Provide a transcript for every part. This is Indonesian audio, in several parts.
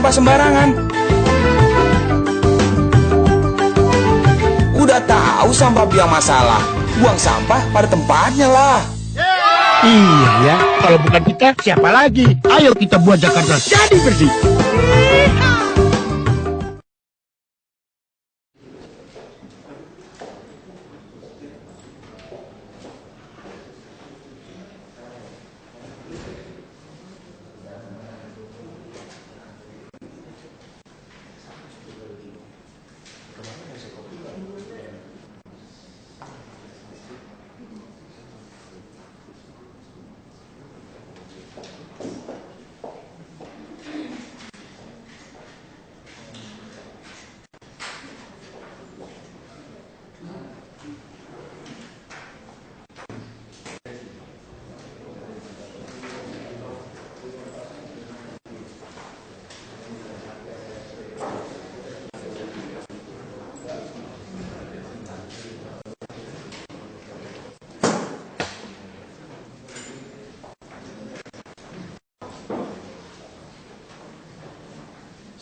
sampah sembarangan. Udah tahu sampah biang masalah, buang sampah pada tempatnya lah. Iya ya, kalau bukan kita, siapa lagi? Ayo kita buat Jakarta jadi bersih.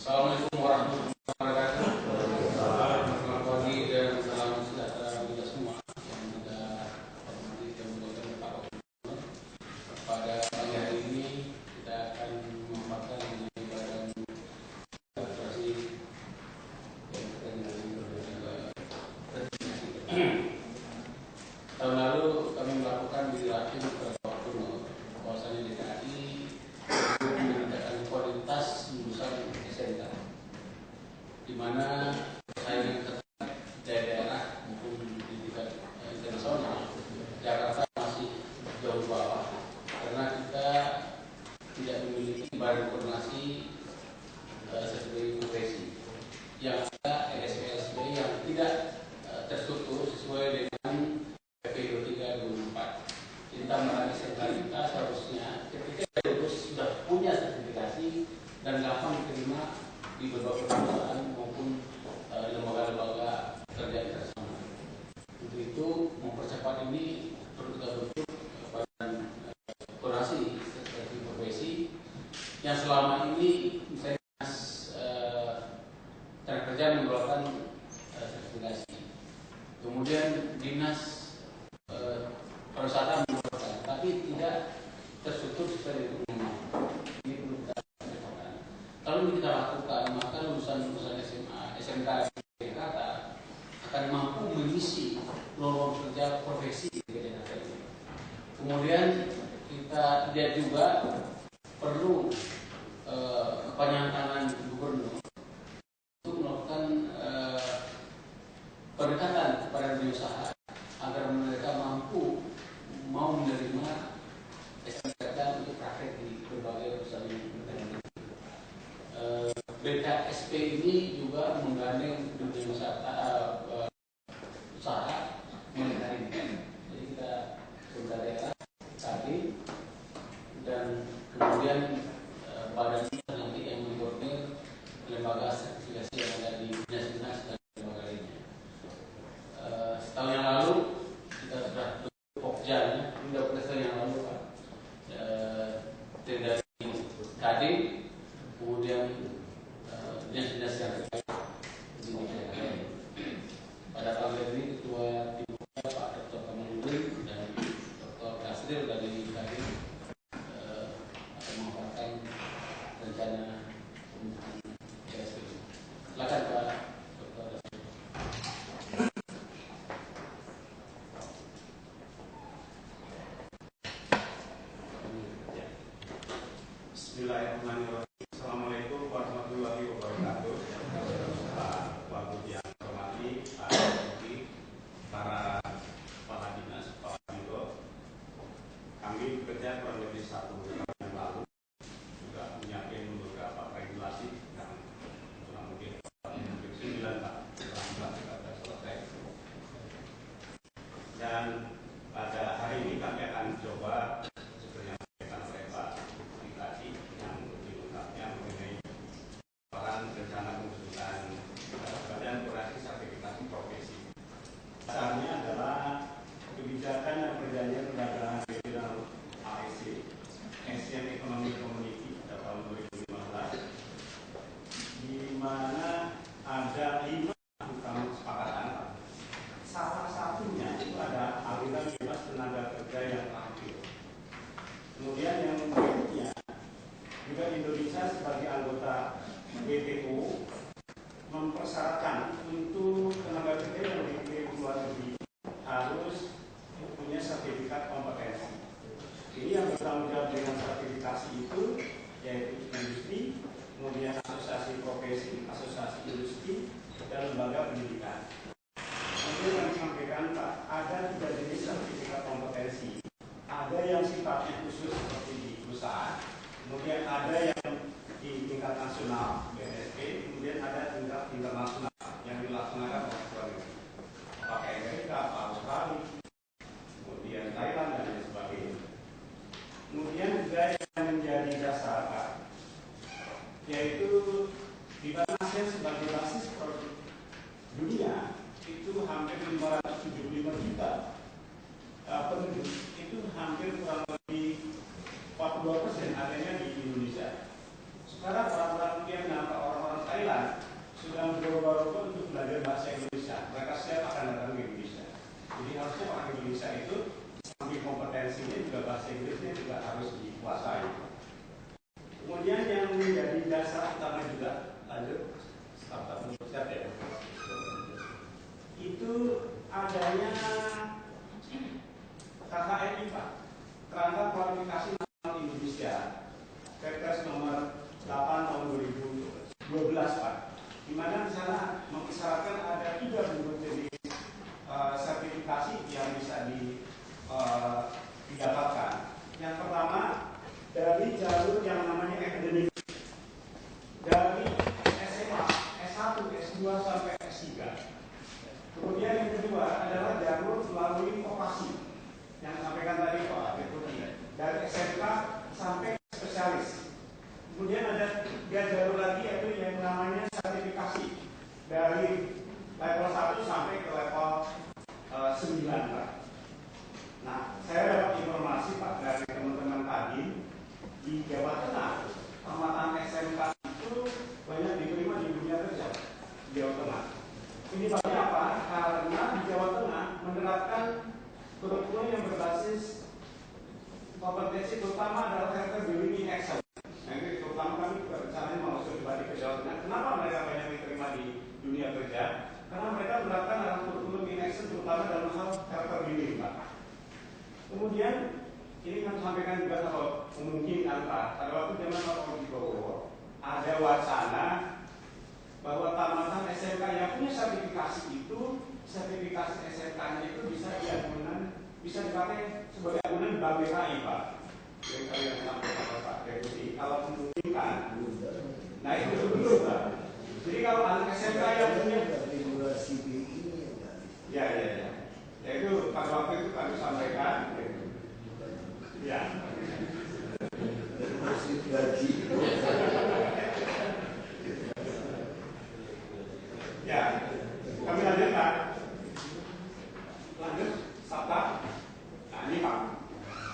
Assalamualaikum warahmatullahi wabarakatuh. Selamat pagi dan salam sejahtera kita semua yang kita hormati dan muliakan Pak Gubernur. Pada pagi hari ini kita akan memaparkan mengenai badan operasi yang terkait dengan tahun lalu kami melakukan di Rapim kepada Pak Gubernur bahwasanya DKI meningkatkan kualitas lulusan SMK, di mana persaingan ketat dari daerah maupun di tingkat internasional, Jakarta masih jauh bawah karena kita tidak memiliki badan koordinasi sesuai profesi. Yang ada LSPSB yang tidak terstruktur sesuai dengan PP 23/2004. Kita melalui SMK kita seharusnya ketika lulus sudah punya sertifikasi dan gampang diterima di berbagai perusahaan maupun lembaga-lembaga kerja internasional. Untuk itu mempercepat ini perlu kita bentuk badan koordinasi sertifikasi profesi yang selama ini misalnya tenaga kerja mengeluarkan sertifikasi, kemudian dinas pariwisata mengeluarkan, tapi tidak terstruktur sesuai dengan ini perlu kita lakukan. Kalau ini kita lakukan, maka lulusan SMA, SMK di Jakarta akan mampu mengisi lowongan kerja profesi di Jakarta ini. Kemudian kita lihat juga perlu kepanjangan tangan gubernur untuk melakukan pendekatan kepada dunia usaha agar mereka mampu mau menerima SMK untuk praktek di berbagai perusahaan yang BKSP ini juga menggandeng dunia usaha mulai hari ini. Jadi kita pemerintah daerah tadi dan kemudian badan nanti yang mengkoordinir lembaga sertifikasi yang ada di dinas-dinas dan lembaga lainnya. Setahun yang lalu kita sudah Pokjanya, sudah setahun yang lalu Pak, dari Kadin, kemudian dinas-dinas yang terkait di daerah. Pada tahun ini ketua tim Pak Dr. Kamaludin dan Dr. Kasril dari Kadin akan memaparkan rencana pembentukan PSBB. Silakan Pak Dr. mempersyaratkan untuk tenaga kerja yang dikirim ke luar negeri harus punya sertifikat kompetensi. Ini yang bertanggung jawab dengan sertifikasi itu yaitu industri, kemudian asosiasi profesi, asosiasi industri, dan lembaga pendidikan. Kemudian yang disampaikan Pak, ada 3 jenis sertifikat kompetensi. Ada yang sifatnya khusus seperti di perusahaan, kemudian ada yang di tingkat nasional BSP, kemudian ada tingkat internasional yang dilaksanakan oleh luar negeri, pakai Amerika, Australia, kemudian Thailand dan lain sebagainya. Kemudian juga yang menjadi dasar Pak, yaitu di mana ASEAN sebagai basis produk dunia itu hampir 575 juta penduduk, itu hampir kurang lebih 42% adanya di Indonesia. Sekarang orang-orang Vietnam atau orang-orang Thailand sudah berubah-ubah untuk belajar bahasa Indonesia. Mereka siap akan datang ke Indonesia. Jadi harusnya orang Indonesia itu sambil kompetensinya juga bahasa Inggrisnya juga harus dikuasai. Kemudian yang menjadi dasar utama juga, lanjut startup Indonesia ya, itu adanya KKNI Pak, Kerangka Kualifikasi Nasional Indonesia, Perpres nomor 8 tahun 2012 Pak, di mana di sana mengisyaratkan ada 3 bentuk jenis sertifikasi yang bisa didapatkan. Yang pertama dari jalur yang namanya akademik, dari SMA, S1, S2 sampai S3. Kemudian yang kedua adalah jalur melalui vokasi yang disampaikan tadi Pak Deputi, dari SMK sampai spesialis. Kemudian ada 3 jalur lagi yaitu yang namanya sertifikasi dari level 1 sampai ke level 9 Pak. Nah, saya dapat informasi Pak dari teman-teman tadi di Jawa Tengah, tamatan SMK itu banyak diterima di dunia kerja di Jawa Tengah. Ini banyak apa? Karena di Jawa Tengah menerapkan kurikulum yang berbasis kompetensi, terutama adalah character building in Excel. Nah, ini terutama kami juga rencananya mau coba di Jawa Tengah. Kenapa mereka banyak diterima di dunia kerja? Karena mereka menerapkan dalam kurikulum in Excel, terutama dalam hal character building, Pak. Kemudian ini kami sampaikan juga kalau memungkinkan Pak, pada waktu zaman Pak Wibowo ada wacana bahwa tamatan SMK yang punya sertifikasi itu, sertifikasi SMK-nya itu bisa dipakai sebagai agunan di Bank BKI Pak. Yang kami sampaikan oleh Pak Deputi, kalau memungkinkan. Nah itu dulu Pak. Jadi kalau anak SMK yang punya ya. Ya itu pada waktu itu kami sampaikan. Ya. Ya, kami lanjutkan. Lanjut, Sabta. Nah ini Pak,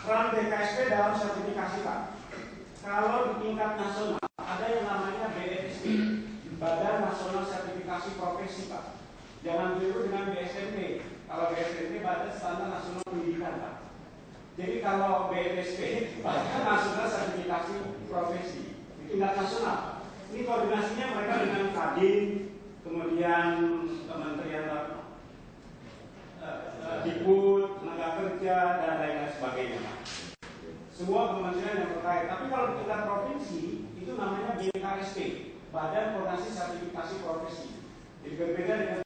peran BKSP dalam sertifikasi Pak. Kalau di tingkat nasional ada yang namanya BNSP, Badan Nasional Sertifikasi Profesi Pak. Jangan keliru dengan BSNP. Kalau BSNP Badan Standar Nasional Pendidikan Pak. Jadi kalau BNSP Badan Nasional Sertifikasi Profesi di tingkat nasional. Ini koordinasinya mereka dengan Kadin, kemudian Kementerian Dikbud, Tenaga Kerja, dan lain-lain sebagainya. Semua kementerian yang terkait. Tapi kalau di tingkat provinsi, itu namanya BKSP, Badan Koordinasi Sertifikasi Profesi. Jadi berbeda dengan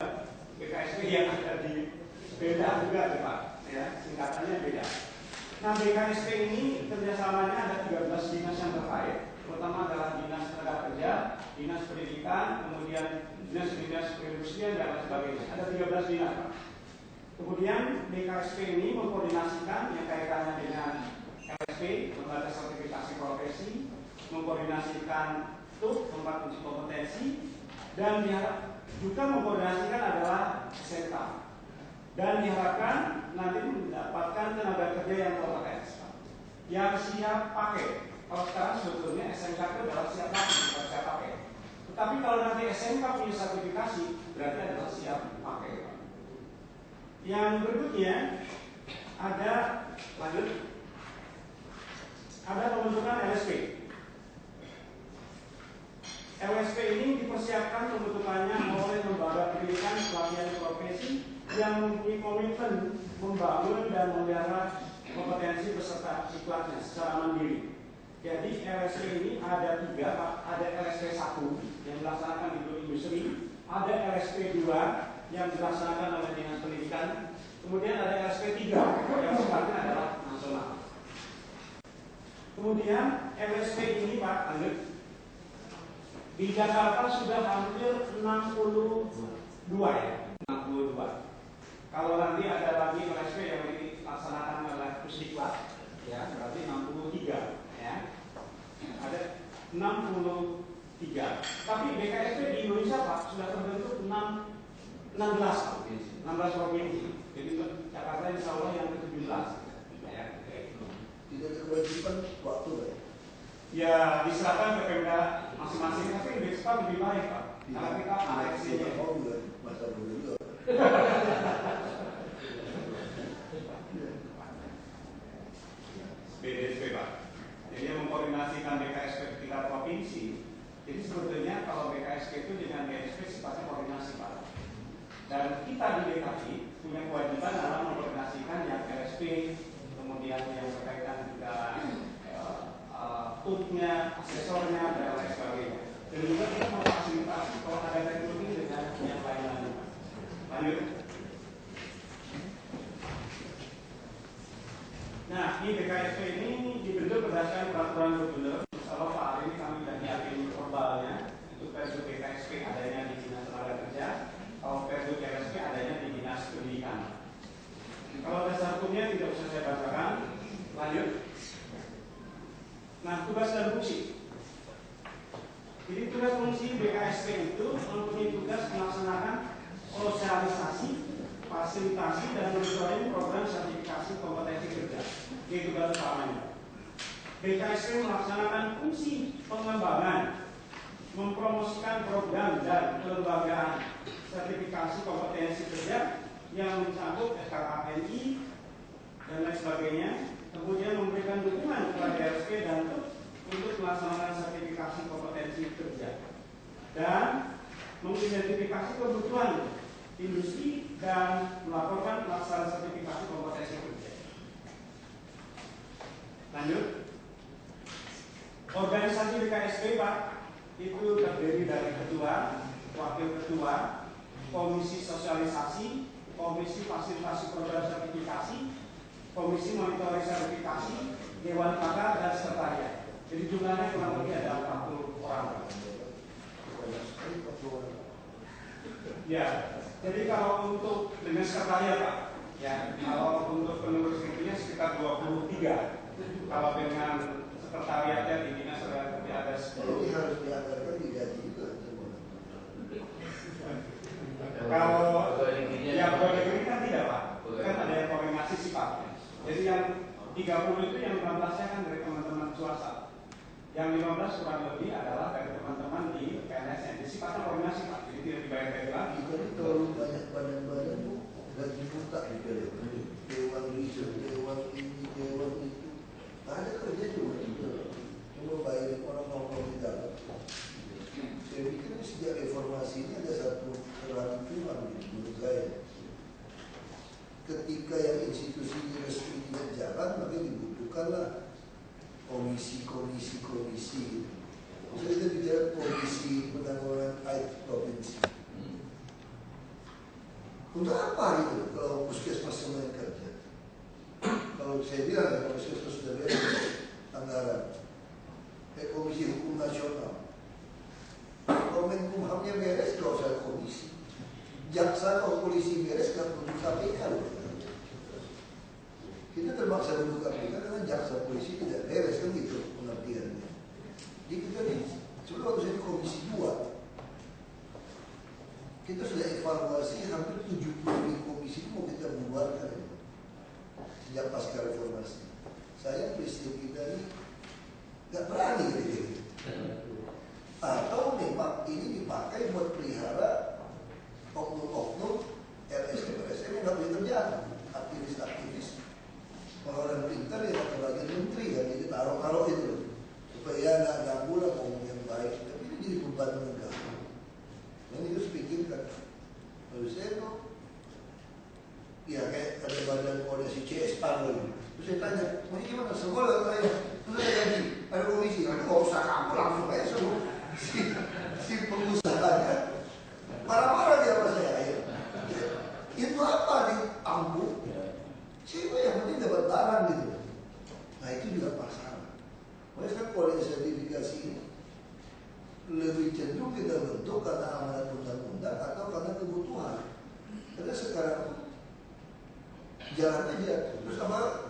BKSP yang ada di beda juga, Pak. Ya, singkatannya beda. Nah, BKSP ini kerjasamanya ada 13 dinas yang terkait. Pertama adalah Dinas Tenaga Kerja, Dinas Pendidikan, kemudian Dinas Perindustrian, dan lain sebagainya. Ada 13 dinas, Pak. Kemudian BKSP ini mengkoordinasikan yang kaitannya dengan LSP, Lembaga Sertifikasi Profesi, mengkoordinasikan TUK, tempat uji kompetensi, dan juga mengkoordinasikan adalah SMK. Dan diharapkan nanti mendapatkan tenaga kerja yang kompeten, yang siap pakai. Kalau sekarang sebetulnya SMK itu adalah siap pakai. Tetapi kalau nanti SMK punya sertifikasi, berarti adalah siap pakai. Yang berikutnya ada pembentukan LSP. LSP ini dipersiapkan pembentukannya oleh membangun dan memelihara kompetensi peserta iklannya secara mandiri. Jadi LSP ini ada 3, Pak. Ada LSP 1 yang dilaksanakan di industri, ada LSP 2 yang dilaksanakan oleh Dinas Pendidikan, kemudian ada LSP 3 yang sifatnya adalah nasional. Kemudian LSP ini, Pak, lanjut. Di Jakarta sudah hampir 62 ya, 62. Kalau nanti ada lagi LSP yang dilaksanakan oleh Pusdiklat, ya berarti 63, ya. Ada 63. Tapi BKSP di Indonesia, Pak, sudah terbentuk 16 provinsi. Jadi Jakarta insya Allah yang ke-17. Ya, tidak ada kewajiban waktu, Pak. Ya, diserahkan ke Pemda masing-masing, tapi lebih cepat lebih baik, Pak. Karena kita AXC-nya. Masa dulu. BDSP, Pak. Jadi yang mengkoordinasikan BKSP di tingkat provinsi. Jadi sebetulnya kalau BKSP itu dengan BSP sifatnya koordinasi, Pak. Dan kita di DKI punya kewajiban dalam mengkoordinasikan yang LSP, kemudian yang berkaitan juga tutnya, asesornya, dan lain sebagainya. Dan juga kita memfasilitasi kalau ada teknologi dengan yang lain-lain. Lanjut. Nah, di BKSP ini dibentuk berdasarkan peraturan gubernur. Kalau Pak hari ini kami sudah nyiapin verbalnya. Untuk pergub BKSP adanya di Dinas Tenaga Kerja, kalau pergub LSP adanya di Dinas Pendidikan. Kalau dasar hukumnya tidak usah saya bacakan. Lanjut. Nah, tugas dan fungsi. Jadi tugas fungsi BKSP itu mempunyai tugas melaksanakan sosialisasi, fasilitasi dan monitoring program sertifikasi kompetensi kerja. Itu tugas utamanya. BKSP melaksanakan fungsi pengembangan, mempromosikan program dan kelembagaan sertifikasi kompetensi kerja yang mencakup SKKNI dan lain sebagainya. Kemudian memberikan dukungan kepada DRSP dan untuk melaksanakan sertifikasi kompetensi kerja dan mengidentifikasi kebutuhan industri dan melaporkan pelaksanaan sertifikasi kompetensi kerja. Lanjut. Organisasi BKSP, Pak, itu terdiri dari ketua, wakil ketua, komisi sosialisasi, komisi fasilitasi program sertifikasi, komisi monitoring sertifikasi, dewan pakar dan sekretariat. Jadi jumlahnya kurang lebih ada 40 orang. Ya, jadi kalau untuk dengan sekretariat, Pak, ya, kalau untuk pengurus itunya sekitar 23. Kalau dengan sekretariatnya di Dinas Tenaga Kerja ada 10. Jadi harus dianggarkan digaji juga. Kalau yang pegawai negeri kan tidak, Pak. Kan ada yang koordinasi sifatnya. Jadi yang 30 itu yang 15-nya kan dari teman-teman swasta. Yang 15 kurang lebih adalah dari teman-teman di PNS. Jadi sifatnya koordinasi, Pak. Jadi tidak dibayar gaji lagi. Jadi terlalu banyak badan-badan tuh gaji buta gitu ya. Dewan riset, dewan ini, dewan itu. Ada kerja juga cuma bayarin orang nongkrong di dalam. Saya pikir sejak reformasi ini ada satu kerancuan menurut saya. Ketika yang institusi resmi tidak jalan, maka dibutuhkanlah komisi. Misalnya kita bicara komisi penanggulangan air provinsi. Untuk apa itu kalau puskesmas semuanya kerja? Kalau saya bilang ya, kalau puskesmas sudah beres anggaran, komisi hukum nasional. Kalau Menkumhamnya beres, kalau saya komisi. Jaksa atau polisi beres, kan untuk KPK loh. Kita terpaksa untuk KPK karena jaksa polisi tidak beres, kan gitu pengertiannya. Jadi kita nih, sebelum waktu saya di komisi 2, kita sudah evaluasi hampir 70 komisi itu mau kita bubarkan ya. Sejak pasca reformasi. Saya presiden kita ini nggak berani gitu. Atau memang ini dipakai buat pelihara oknum-oknum LSM yang nggak boleh terjadi, aktivis-aktivis orang pintar ya atau lagi menteri kan, jadi taruh itu supaya nggak ganggu lah ngomong yang baik, tapi ini jadi beban negara. Yang itu pikirkan, menurut saya tuh ya kayak ada badan saya tanya, mau gimana? Semua udah tanya, udah gaji, ada komisi. Aduh, nggak usah kamu langsung aja semua. Si pengusahanya marah-marah dia sama saya. Itu apa ditanggung? Siapa yang penting dapat barang gitu. Nah itu juga masalah. Makanya kan kualitas sertifikasi ini lebih cenderung kita bentuk karena amanat undang-undang atau karena kebutuhan. Karena sekarang jalan aja. Terus apa?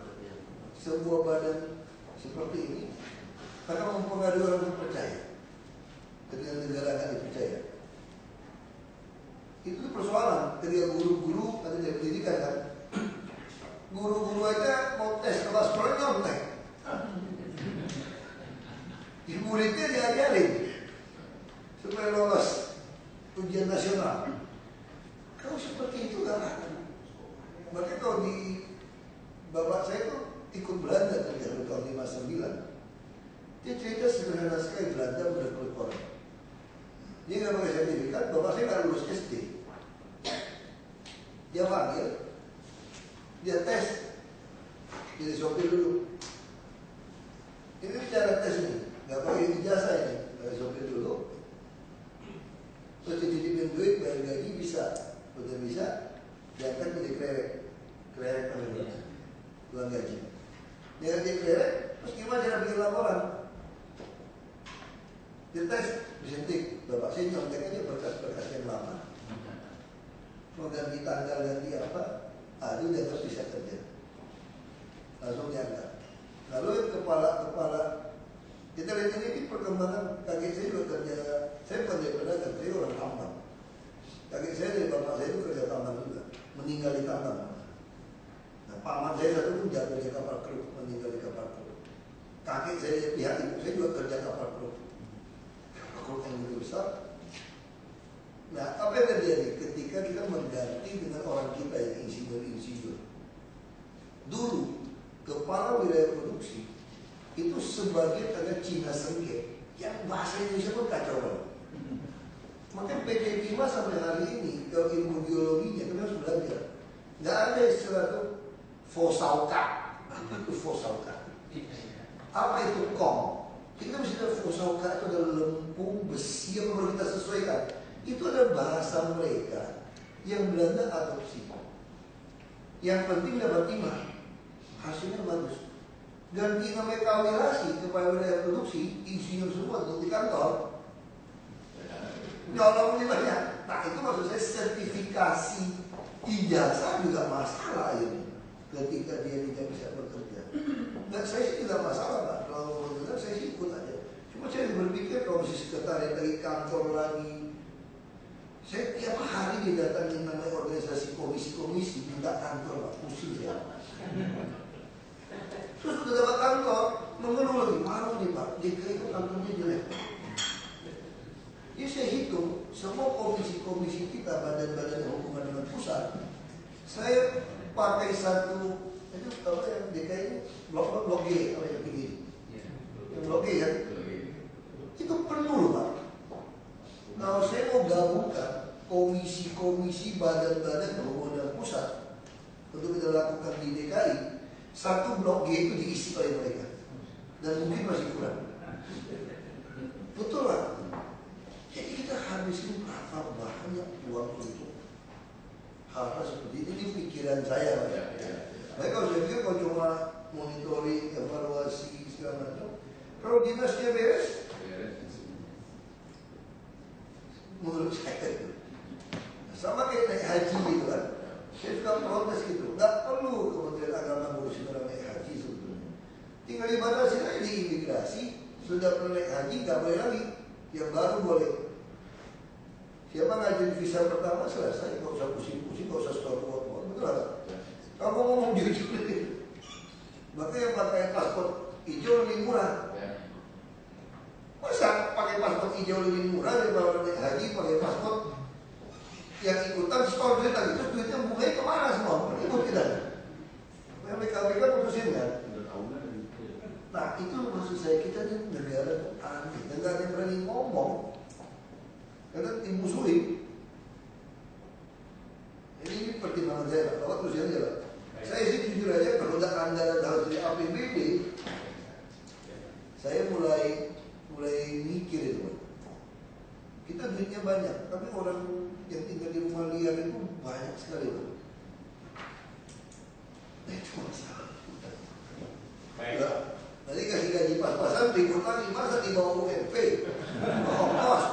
Sebuah badan seperti ini karena mempengaruhi orang percaya dengan negara akan dipercaya. Itu persoalan. Ketika guru-guru ada dari pendidikan kan, guru-guru aja mau tes kelas sekolah nyontek. Di muridnya diajarin supaya lolos ujian nasional. Kalau seperti itu gak akan. Makanya kalau di bapak saya tuh ikut Belanda kerja tahun 59. Dia cerita sederhana sekali, Belanda udah keluar. Dia nggak pakai sertifikat, bapak saya nggak lulus SD. Dia panggil, dia tes, jadi sopir dulu. Ini cara tes nih, nggak pakai ijazah ini, dari sopir dulu. Terus dititipin duit, bayar gaji bisa, udah bisa, diangkat jadi klerek namanya, uang gaji. Dia jadi klerek, terus gimana cara bikin laporan? Dites, disuntik, bapak saya nyontek aja berkas-berkas yang lama. Mau ganti tanggal, ganti apa, itu dianggap bisa kerja. Langsung diangkat. Lalu kepala, kita lihat ini perkembangan kakek saya juga kerja, saya bukan dari pedagang, saya orang tambang. Kakek saya dari bapak saya itu kerja tambang juga, meninggal di tambang. Nah, paman saya satu pun jatuh di kapal kru, meninggal di kapal kru. Kakek saya pihak ibu saya juga kerja kapal kru. Yang lebih besar. Nah, apa yang terjadi ketika kita mengganti dengan orang kita yang insinyur-insinyur? Dulu kepala wilayah produksi itu sebagai ada Cina Sengke yang bahasa Indonesia pun kacau banget. Maka PT Timah sampai hari ini kalau ilmu geologinya kita harus belajar. Nggak ada istilah itu fosauka. Apa itu fosauka? Apa itu kong? Kita mesti tahu fosauka itu adalah lempung besi yang perlu kita sesuaikan. Itu adalah bahasa mereka yang Belanda adopsi. Yang penting dapat timah, hasilnya bagus. Ganti namanya kawirasi kepada wilayah produksi, insinyur semua untuk di kantor. Nyolong ini banyak. Nah itu maksud saya sertifikasi ijazah juga masalah ini. Ketika dia tidak bisa bekerja. Nah saya sih tidak masalah Pak. Kalau benar saya sih ikut aja. Cuma saya berpikir kalau si sekretariat dari kantor lagi, saya tiap hari didatangin namanya organisasi komisi-komisi minta kantor Pak, pusing ya. Terus udah dapat kantor, mengeluh lagi, malu nih Pak, DKI itu kantornya jelek. Jadi saya hitung semua komisi-komisi kita, badan-badan yang hubungan dengan pusat, saya pakai satu itu apa yang DKI blok G apa yang begini, yang blok G kan, itu penuh loh Pak. Kalau saya mau gabungkan komisi-komisi badan-badan berhubungan dengan pusat untuk kita lakukan di DKI, satu blok G itu diisi oleh mereka dan mungkin masih kurang. Betul lah. Jadi kita habisin berapa banyak uang untuk hal-hal seperti ini pikiran saya Pak. Baik kalau saya pikir kalau cuma monitoring, evaluasi segala macam, kalau dinasnya beres, menurut saya itu sama kayak naik haji gitu kan. Saya suka protes gitu, nggak perlu Kementerian Agama ngurusin orang naik haji sebetulnya. Tinggal dibatasin aja di imigrasi, sudah pernah naik haji nggak boleh lagi, yang baru boleh. Siapa ngajuin visa pertama selesai, nggak usah pusing-pusing, nggak usah store buat betul lah. Kamu ngomong jujur deh. Makanya yang pakai paspor hijau lebih murah. Masa pakai paspor hijau lebih murah daripada orang naik haji pakai paspor yang ikutan store duit lagi, terus duitnya bunganya kemana semua? Ribut kita. Yang BKPK putusin kan? Nah itu maksud saya, kita ini negara aneh, negara yang berani ngomong karena dimusuhin. Ini pertimbangan saya, Pak. Terus aja lah. Saya sih jujur aja kalau ada anggaran harus Saya mulai mikir itu, Pak. Kita duitnya banyak, tapi orang yang tinggal di rumah liar itu banyak sekali, Pak. Itu masalah. Baik. Nanti kasih gaji pas-pasan ribut lagi, masa di bawah UMP? Kos.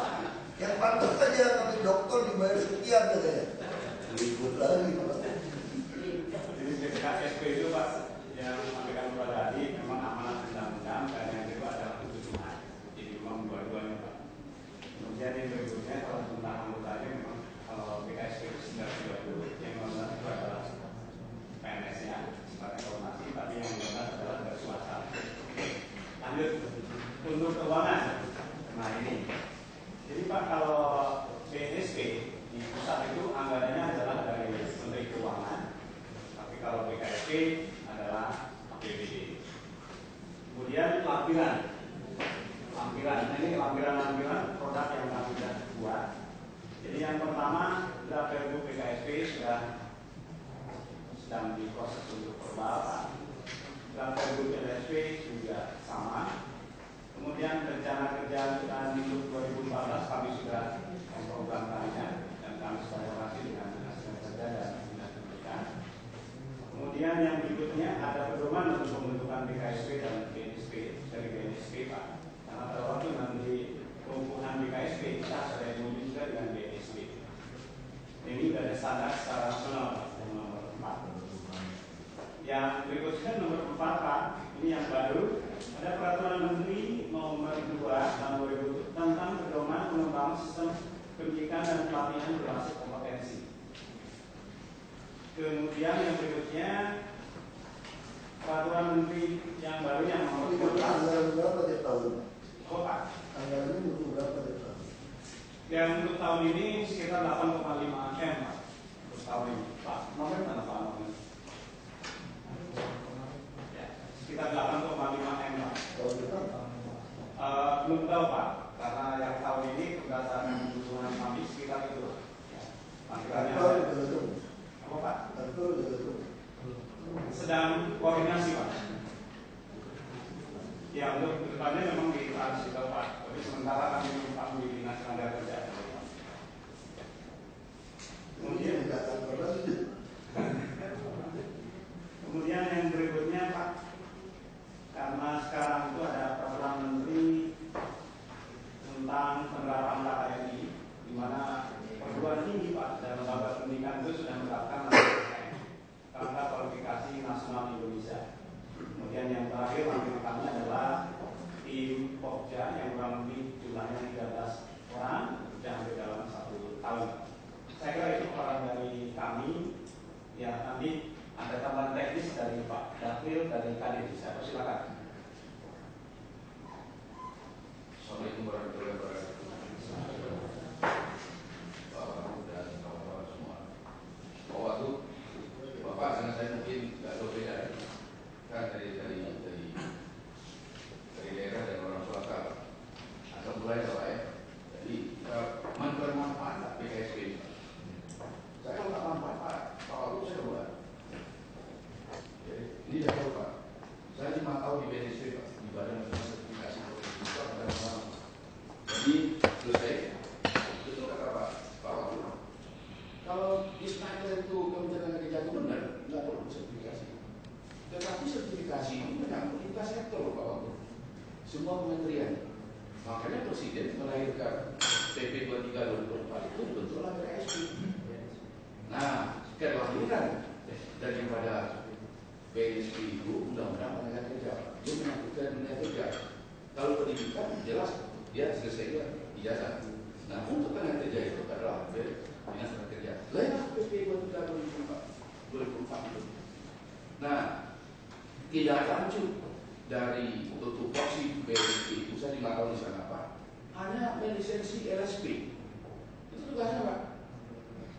Yang pantas saja kami dokter dibayar sekian katanya. Ribut lagi, Pak. Jadi BPKSP itu Pak yang sampaikan kepada tadi memang amanat undang-undang dan yang kedua adalah kebutuhan. Jadi memang dua-duanya Pak. Kemudian yang berikutnya kalau tentang anggotanya memang kalau BKSP itu 930 yang benar itu adalah PNS-nya sifatnya koordinasi, tapi yang benar adalah dari swasta. Lanjut untuk keuangan. Nah ini, jadi Pak kalau BNSP di pusat itu anggarannya adalah dari Menteri Keuangan. Kalau BKSP adalah APBD. Kemudian lampiran. Nah ini lampiran produk yang kami sudah buat. Jadi yang pertama, draft RUU BKSP sedang diproses untuk perbal. Draft RUU BKSP juga sama. Kemudian rencana kerja tahun 2014 kami sudah memprogramkannya dan kami sudah koordinasi dengan Dinas Tenaga Kerja dan Dinas Pendidikan. Kemudian yang berikutnya ada pedoman untuk pembentukan BKSP dan BNSP dari BNSP Pak. Karena pada waktu nanti pengukuhan BKSP kita sudah menuju juga dengan BNSP. Ini sudah ada standar secara nasional Pak, yang nomor 4. Yang berikutnya nomor 4 Pak, ini yang baru. Ada peraturan Menteri nomor 2 tahun 2000 tentang pedoman pengembangan sistem pendidikan dan pelatihan berbasis kompetensi. Kemudian yang berikutnya peraturan menteri yang baru yang nomor 13. Anggaran berapa tiap tahun? Oh Pak. Anggarannya butuh berapa tiap tahun? Yang untuk tahun ini sekitar 8,5 M Pak. Untuk tahun ini Pak. Nomor mana Pak? Ya, sekitar 8,5 M Pak. Tahun depan? Belum tahu Pak. Karena yang tahun ini berdasarkan kebutuhan kami sekitar itu. Ya. Anggarannya apa Pak? Sedang koordinasi Pak. Ya untuk kedepannya memang di transisi Pak. Tapi sementara kami menumpang di Dinas Tenaga Kerja. Kemudian yang berikutnya Pak, karena sekarang itu ada peraturan Menteri tentang penerapan KKNI, di mana perguruan tinggi Pak dan lembaga pendidikan itu sudah menerapkan Kerangka Kualifikasi Nasional Indonesia. Kemudian yang terakhir kami adalah tim Pokja yang kurang lebih jumlahnya 13 orang yang hampir dalam 1 tahun. Saya kira itu orang dari kami. Ya nanti ada tambahan teknis dari Pak Dapil dari KD. Saya persilakan. Assalamualaikum warahmatullahi wabarakatuh. Waktu Bapak karena saya mungkin nggak tahu beda kan dari daerah dan orang swasta asal mulai Pak ya. Jadi bermanfaat BKSP. Saya kalau tak manfaat, kalau itu saya buat. Ini dah tahu Pak. Saya 5 tahun di BNSP Pak, di Badan Sertifikasi Profesi. Jadi selesai. Itu kata Pak Waktu. Kalau Ismail itu Kementerian Kerja itu benar, nggak perlu sertifikasi. Tetapi sertifikasi ini menyangkut lintas sektor, Pak Waktu. Semua kementerian. Makanya Presiden melahirkan PP 23 2024 itu bentuklah BKSP. Nah, kelahiran daripada BNSP itu undang-undang tenaga kerja. Dia menyangkutkan tenaga kerja. Kalau pendidikan jelas dia selesai ijazah. Nah, untuk tenaga kerja itu adalah Dinas Tenaga Kerja. Lainlah PP 23 2024 itu. Nah, tidak lanjut dari tupoksi BNSP itu saya 5 tahun di sana Pak. Hanya melisensi LSP. Itu tugasnya Pak.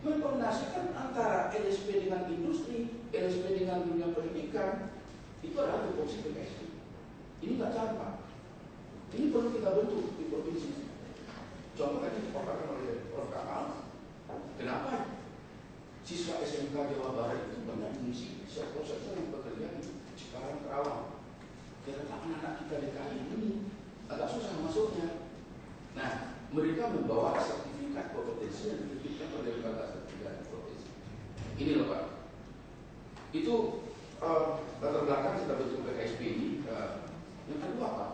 Mengkoordinasikan antara LSP dengan industri, LSP dengan dunia pendidikan. Itu adalah tupoksi BNSP. Ini nggak cara Pak. Ini perlu kita bentuk di provinsi. Contoh tadi dipaparkan oleh Prof. Kamal. Kenapa siswa SMK Jawa Barat itu banyak mengisi sektor-sektor yang bekerja di Cikarang Kerawang? Kira-kira anak-anak kita DKI ini agak susah masuknya. Nah, mereka membawa sertifikat kompetensi yang diterbitkan oleh lembaga sertifikat kompetensi. Ini loh Pak. Itu latar belakang kita bentuk PKSP ini. Yang kedua Pak,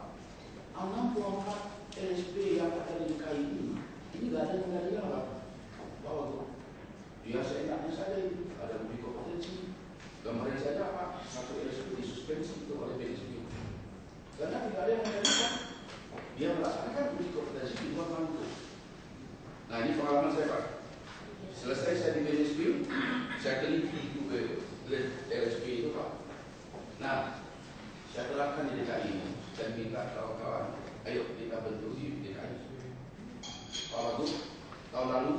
64 LSP yang ada di DKI ini nggak ada yang nggak dirawat. Bahwa tuh, ya seenaknya saja itu ada uji kompetensi. Kemarin saja Pak, satu LSP disuspensi itu oleh PSP. Karena tidak ada yang mengajarkan. Dia melaksanakan uji kompetensi di luar Maluku. Nah ini pengalaman saya Pak. Selesai saya di PSP, saya teliti juga LSP itu Pak. Nah, saya terapkan di DKI ini dan minta kawan-kawan, ayo kita bentuk di DKI. Pak Wagub, tahun lalu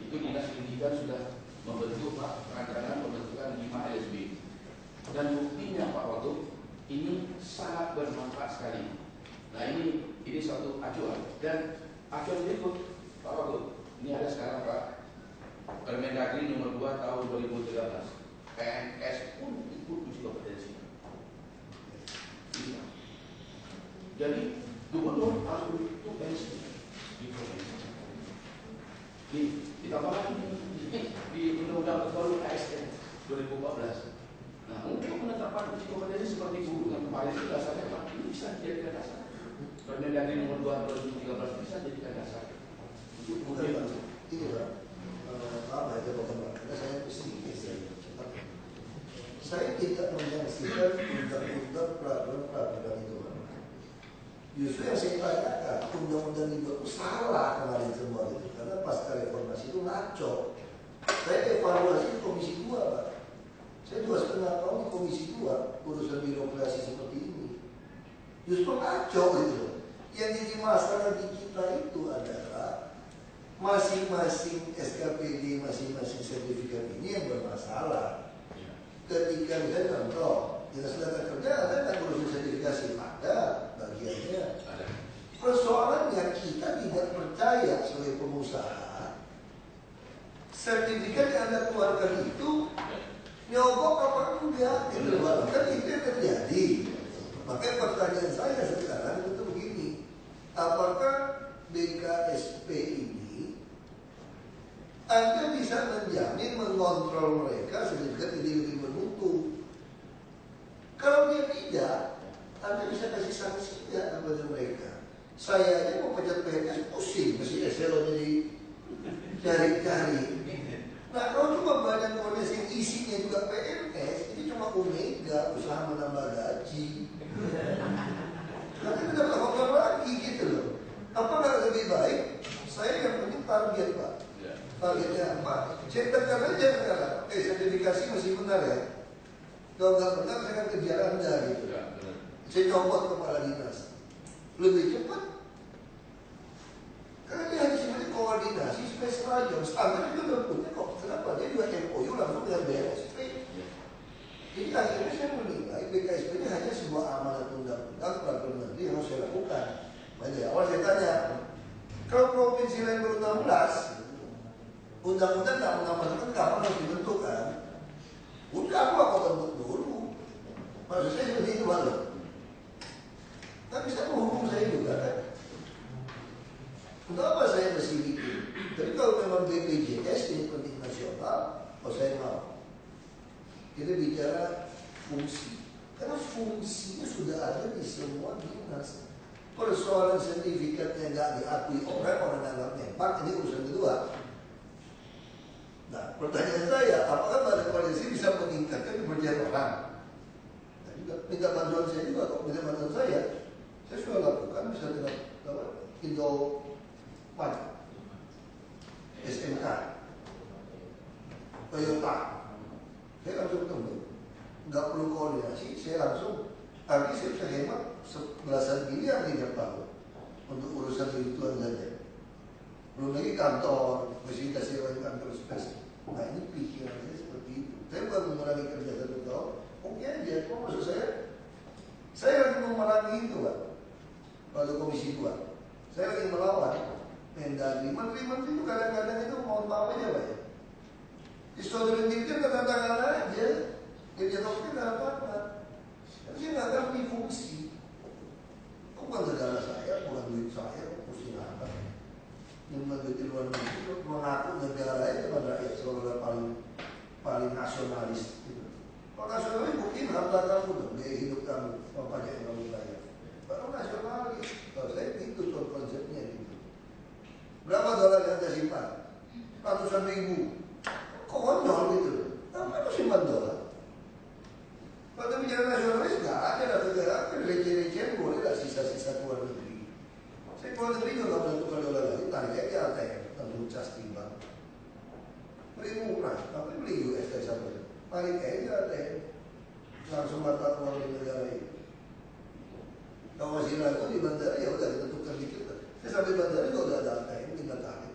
itu Dinas Pendidikan sudah membentuk Pak rancangan pembentukan 5 LSP. Dan buktinya Pak Wagub, ini sangat bermanfaat sekali. Nah ini suatu acuan dan acuan berikut Pak Wagub, ini ada sekarang Pak Permendagri nomor 2 tahun 2013. PNS pun ikut uji kompetensi. Jadi gubernur harus untuk PNS di provinsi. Ditambah lagi di Undang-Undang Terbaru ASN 2014. Nah, untuk penetapan uji kompetensi seperti guru yang kemarin itu dasarnya Pak, ini bisa dijadikan dasar. Permendagri nomor 2 2013 bisa dijadikan dasar. Bukan Pak, ini Pak, apa aja Pak, karena saya mesti cepat. Saya tidak menyaksikan undang-undang peraturan itu Pak. Justru yang saya tanyakan, undang-undang itu salah kemarin semua itu, karena pasca reformasi itu ngaco. Saya evaluasi di Komisi 2 Pak. Saya 2,5 tahun di Komisi 2 urusan birokrasi seperti ini. Justru ngaco gitu. Yang jadi masalah di kita itu adalah masing-masing SKPD, masing-masing sertifikat ini yang bermasalah. Ketika misalnya contoh, Dinas Tenaga Kerja ada nggak urusan sertifikasi? Ada bagiannya. Persoalannya kita tidak percaya sebagai pengusaha sertifikat yang Anda keluarkan itu nyogok apa enggak gitu Pak. Kan itu yang terjadi. Makanya pertanyaan saya sekarang itu begini, apakah BKSP ini Anda bisa menjamin mengontrol mereka sertifikat ini lebih bermutu? Kalau dia tidak, Anda bisa kasih sanksi tidak kepada mereka. Saya aja mau pecat PNS pusing, mesti eselon jadi cari-cari. Nah kalau cuma badan koordinasi yang isinya juga PNS, ini cuma Omega, usaha menambah gaji. Nanti tidak lakukan lagi gitu loh. Apakah lebih baik? Saya yang penting target Pak. Targetnya apa? Saya tekan aja sekarang. Sertifikasi masih benar ya. Kalau nggak benar saya akan kejar Anda gitu. Saya copot kepala dinas. Lebih cepat. Karena dia hanya sebenarnya koordinasi supaya seragam. Standar juga udah punya kok. Kenapa? Dia juga MOU langsung dengan BSP. Jadi akhirnya saya menilai BKSP ini hanya sebuah amanat undang-undang peraturan menteri yang harus saya lakukan. Dari awal saya tanya, kalau provinsi lain baru 16, undang-undang nggak mengamanatkan kapan harus dibentuk kan? Udah aku bentuk dulu. Maksud saya seperti itu malu. Kan bisa menghukum saya juga kan? Untuk apa saya mesti bikin? Tapi kalau memang BPJS ini penting nasional, saya mau. Kita bicara fungsi. Karena fungsinya sudah ada di semua dinas. Persoalan sertifikatnya nggak diakui orang nggak nembak, ini urusan kedua. Nah, pertanyaan saya, apakah badan koordinasi bisa meningkatkan kepercayaan orang? Nah, juga minta bantuan saya juga, kalau minta bantuan saya sudah lakukan misalnya dengan Indomaret, SMK, Toyota. Saya langsung ketemu, nggak perlu koordinasi, saya langsung, artinya saya bisa hemat belasan miliar tiap tahun untuk urusan begituan saja. Belum lagi kantor, mesti kita sewa kantor spesial. Nah ini pikirannya seperti itu. Saya bukan mengurangi kerja 1 tahun, oke aja. Kok maksud saya lagi memerangi itu Pak. Pada Komisi 2, saya lagi melawan Mendagri. Menteri-menteri itu kadang-kadang itu mohon maaf aja Pak ya. Disodorin dikit kata-kata aja, dia jatuhkan nggak apa-apa. Tapi saya nggak ngerti fungsi. bukan negara saya, bukan duit saya, kok pusing apa? Yang duit di luar negeri mengaku negara itu pada rakyat seolah paling nasionalis. Gitu. Kalau nasionalis buktiin harta kamu dong, gaya hidup kamu, pajak yang kamu bayar. Baru nasionalis. Kalau saya itu konsepnya gitu. Berapa dolar yang Anda simpan? Ratusan ribu. Konyol gitu. Apa itu simpan dolar? Kalau bicara nasionalis nggak ada lah negara, receh-receh boleh lah sisa-sisa keluar negeri. Saya keluar negeri juga nggak pernah tukar dolar lagi, tarik aja ATM, langsung cas timbang. Beli murah, tapi beli US dari sana. Tarik aja ATM, langsung mata uang di negara itu. Kalau masih ragu di bandara ya udah kita tukar dikit lah. Saya sampai bandara juga udah ada ATM, tinggal tarik.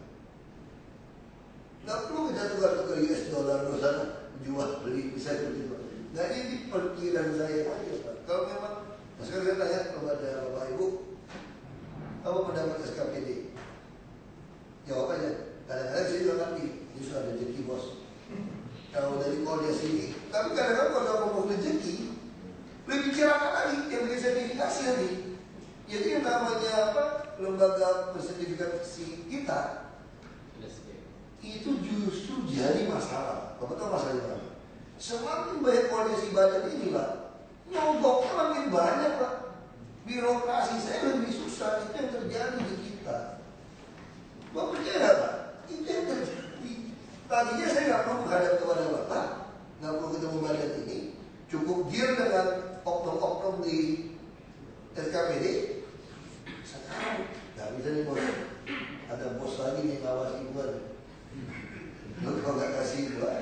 Nggak perlu kita tukar-tukar US dollar di sana, jual beli bisa begitu. Nah ini perkiraan saya aja Pak. Kalau memang, sekarang saya tanya kepada Bapak Ibu, apa pendapat SKPD? Jawab aja. Kadang-kadang saya juga ngerti, ini sudah rezeki bos. Kalau dari koordinasi ini, tapi kadang-kadang kalau ngomong rezeki, lebih bicarakan lagi yang beri sertifikasi nanti. Jadi yang namanya apa? Lembaga sertifikasi kita itu justru jadi masalah. Kamu tahu masalahnya? Semakin banyak koordinasi badan ini Pak, nyogoknya makin banyak Pak. Birokrasi saya lebih susah, itu yang terjadi di kita. Bapak percaya Pak? Itu yang terjadi. Tadinya saya nggak perlu menghadap kepada Bapak, nggak perlu ketemu badan ini, cukup deal dengan oknum-oknum di SKPD. Sekarang nggak bisa nih bos, ada bos lagi nih ngawasi gue. Lu kalau nggak kasih gue.